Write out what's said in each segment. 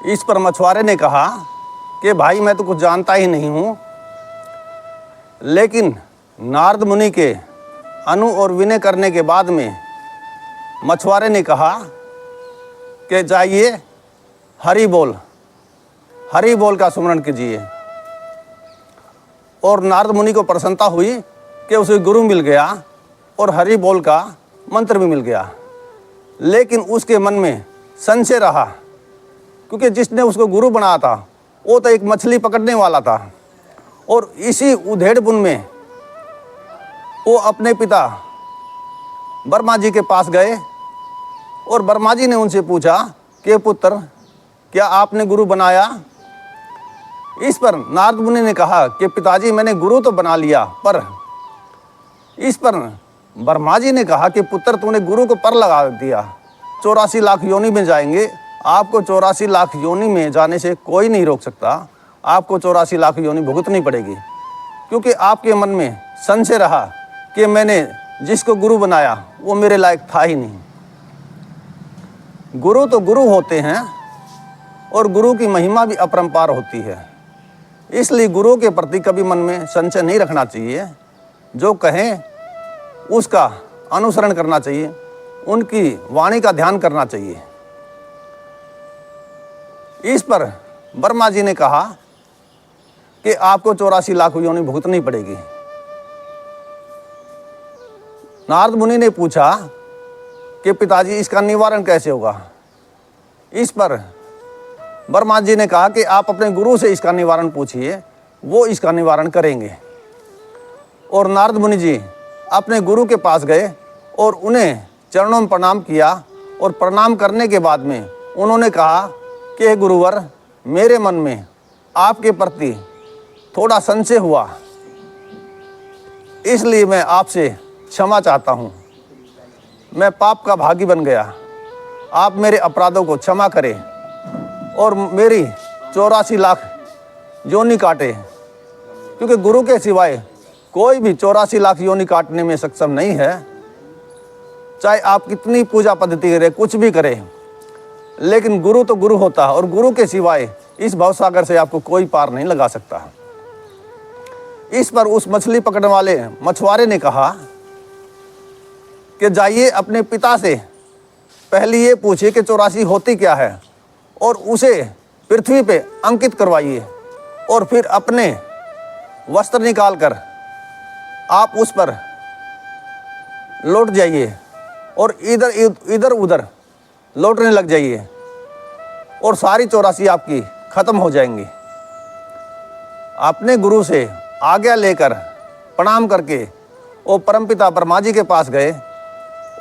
इस पर मछुआरे ने कहा कि भाई मैं तो कुछ जानता ही नहीं हूँ। लेकिन नारद मुनि के अनु और विनय करने के बाद में मछुआरे ने कहा कि जाइए हरि बोल का सुमरण कीजिए। और नारद मुनि को प्रसन्नता हुई कि उसे गुरु मिल गया और हरि बोल का मंत्र भी मिल गया। लेकिन उसके मन में संशय रहा, क्योंकि जिसने उसको गुरु बनाया था वो तो एक मछली पकड़ने वाला था। और इसी उधेड़ बुन में वो अपने पिता ब्रह्मा जी के पास गए और ब्रह्मा जी ने उनसे पूछा कि पुत्र, क्या आपने गुरु बनाया? इस पर नारद मुनि ने कहा कि पिताजी मैंने गुरु तो बना लिया, पर इस पर ब्रह्मा जी ने कहा कि पुत्र तूने गुरु को पर लगा दिया। 84 लाख योनि में जाएंगे, आपको 84 लाख योनि में जाने से कोई नहीं रोक सकता। आपको 84 लाख योनि भुगतनी पड़ेगी, क्योंकि आपके मन में संशय रहा कि मैंने जिसको गुरु बनाया वो मेरे लायक था ही नहीं। गुरु तो गुरु होते हैं और गुरु की महिमा भी अपरंपार होती है। इसलिए गुरु के प्रति कभी मन में संशय नहीं रखना चाहिए। जो कहें उसका अनुसरण करना चाहिए, उनकी वाणी का ध्यान करना चाहिए। इस पर ब्रह्मा जी ने कहा कि आपको 84 लाख योनि भुगतनी पड़ेगी। नारद मुनि ने पूछा कि पिताजी इसका निवारण कैसे होगा? इस पर ब्रह्मा जी ने कहा कि आप अपने गुरु से इसका निवारण पूछिए, वो इसका निवारण करेंगे। और नारद मुनि जी अपने गुरु के पास गए और उन्हें चरणों में प्रणाम किया। और प्रणाम करने के बाद में उन्होंने कहा कि हे गुरुवर, मेरे मन में आपके प्रति थोड़ा संशय हुआ, इसलिए मैं आपसे क्षमा चाहता हूँ। मैं पाप का भागी बन गया, आप मेरे अपराधों को क्षमा करें और मेरी 84 लाख योनि काटे, क्योंकि गुरु के सिवाय कोई भी 84 लाख योनि काटने में सक्षम नहीं है। चाहे आप कितनी पूजा पद्धति करें, कुछ भी करें, लेकिन गुरु तो गुरु होता है और गुरु के सिवाय इस भवसागर से आपको कोई पार नहीं लगा सकता। इस पर उस मछली पकड़ने वाले मछुआरे ने कहा कि जाइए अपने पिता से पहले ये पूछिए कि 84 होती क्या है और उसे पृथ्वी पे अंकित करवाइए, और फिर अपने वस्त्र निकाल कर आप उस पर लौट जाइए और इधर उधर लौटने लग जाइए और सारी 84 आपकी खत्म हो जाएंगी। अपने गुरु से आज्ञा लेकर प्रणाम करके वो परमपिता ब्रह्मा जी के पास गए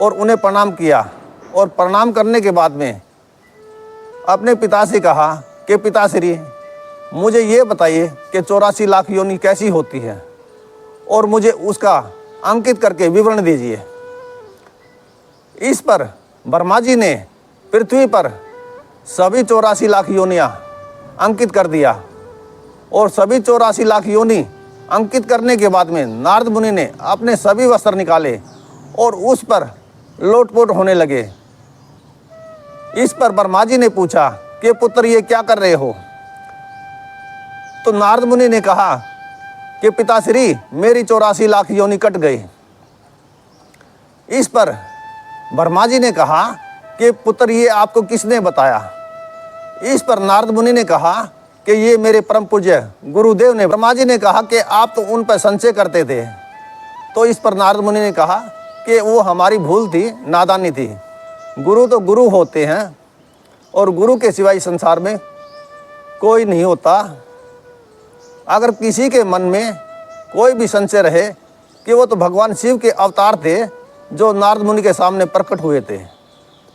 और उन्हें प्रणाम किया। और प्रणाम करने के बाद में अपने पिता से कहा कि पिताश्री, मुझे ये बताइए कि 84 लाख योनि कैसी होती है और मुझे उसका अंकित करके विवरण दीजिए। इस पर ब्रह्मा जी ने पृथ्वी पर सभी 84 लाख योनियाँ अंकित कर दिया। और सभी 84 लाख योनि अंकित करने के बाद में नारद मुनि ने अपने सभी वस्त्र निकाले और उस पर लोटपोट होने लगे। इस पर ब्रह्मा जी ने पूछा कि पुत्र ये क्या कर रहे हो? तो नारद मुनि ने कहा कि पिताश्री, मेरी 84 लाख योनि कट गई। इस पर ब्रह्मा जी ने कहा कि पुत्र ये आपको किसने बताया? इस पर नारद मुनि ने कहा कि ये मेरे परम पूज्य गुरुदेव ने। ब्रह्मा जी ने कहा कि आप तो उन पर संशय करते थे। तो इस पर नारद मुनि ने कहा कि वो हमारी भूल थी, नादानी थी। गुरु तो गुरु होते हैं और गुरु के सिवाय संसार में कोई नहीं होता। अगर किसी के मन में कोई भी संशय रहे कि वो तो भगवान शिव के अवतार थे जो नारद मुनि के सामने प्रकट हुए थे,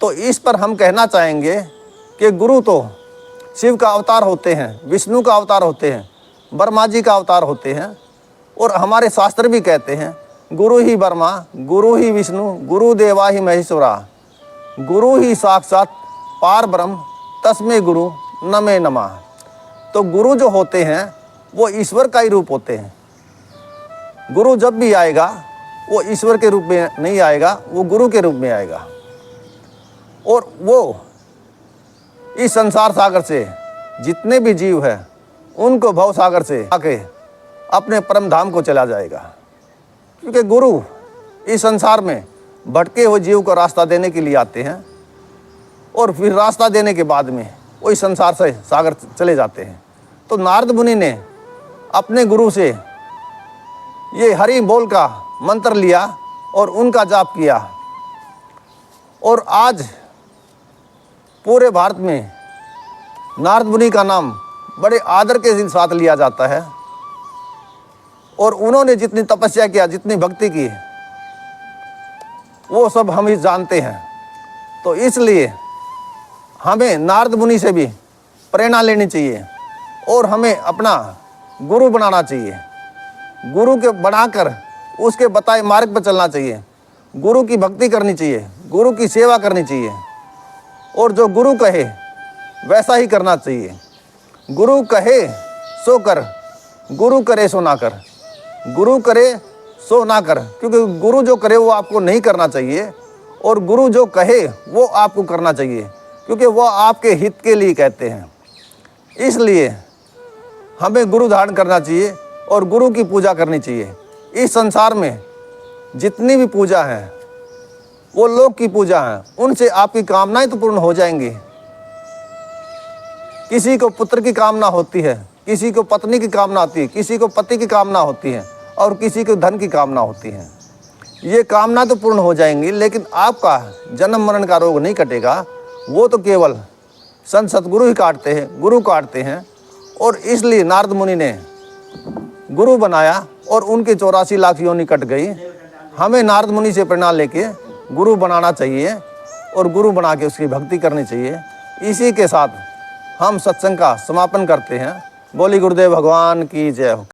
तो इस पर हम कहना चाहेंगे कि गुरु तो शिव का अवतार होते हैं, विष्णु का अवतार होते हैं, ब्रह्मा जी का अवतार होते हैं। और हमारे शास्त्र भी कहते हैं गुरु ही ब्रह्मा, गुरु ही विष्णु, गुरु देवा ही महेश्वरा, गुरु ही साक्षात पार ब्रह्म, तस्मै गुरु नमे नमः। तो गुरु जो होते हैं वो ईश्वर का ही रूप होते हैं। गुरु जब भी आएगा वो ईश्वर के रूप में नहीं आएगा, वो गुरु के रूप में आएगा। और वो इस संसार सागर से जितने भी जीव हैं उनको भव सागर से आके अपने परम धाम को चला जाएगा। क्योंकि गुरु इस संसार में भटके हुए जीव को रास्ता देने के लिए आते हैं और फिर रास्ता देने के बाद में वही संसार से सागर चले जाते हैं। तो नारद मुनि ने अपने गुरु से ये हरि बोल का मंत्र लिया और उनका जाप किया, और आज पूरे भारत में नारद मुनि का नाम बड़े आदर के साथ लिया जाता है। और उन्होंने जितनी तपस्या किया, जितनी भक्ति की, वो सब हम ही जानते हैं। तो इसलिए हमें नारद मुनि से भी प्रेरणा लेनी चाहिए और हमें अपना गुरु बनाना चाहिए। गुरु के बनाकर उसके बताए मार्ग पर चलना चाहिए, गुरु की भक्ति करनी चाहिए, गुरु की सेवा करनी चाहिए, और जो गुरु कहे वैसा ही करना चाहिए। गुरु कहे सो कर, गुरु करे सो ना कर, गुरु करे सो ना कर। क्योंकि गुरु जो करे वो आपको नहीं करना चाहिए, और गुरु जो कहे वो आपको करना चाहिए, क्योंकि वो आपके हित के लिए कहते हैं। इसलिए हमें गुरु धारण करना चाहिए और गुरु की पूजा करनी चाहिए। इस संसार में जितनी भी पूजा है वो लोक की पूजा है, उनसे आपकी कामनाएं तो पूर्ण हो जाएंगी। किसी को पुत्र की कामना होती है, किसी को पत्नी की कामना होती है, किसी को पति की कामना होती है, और किसी को धन की कामना होती है। ये कामना तो पूर्ण हो जाएंगी, लेकिन आपका जन्म मरण का रोग नहीं कटेगा। वो तो केवल संत सतगुरु ही काटते हैं, गुरु काटते हैं। और इसलिए नारद मुनि ने गुरु बनाया और उनके 84 लाख योनि कट गई। हमें नारद मुनि से प्रेरणा लेके गुरु बनाना चाहिए और गुरु बना के उसकी भक्ति करनी चाहिए। इसी के साथ हम सत्संग का समापन करते हैं। बोली गुरुदेव भगवान की जय हो।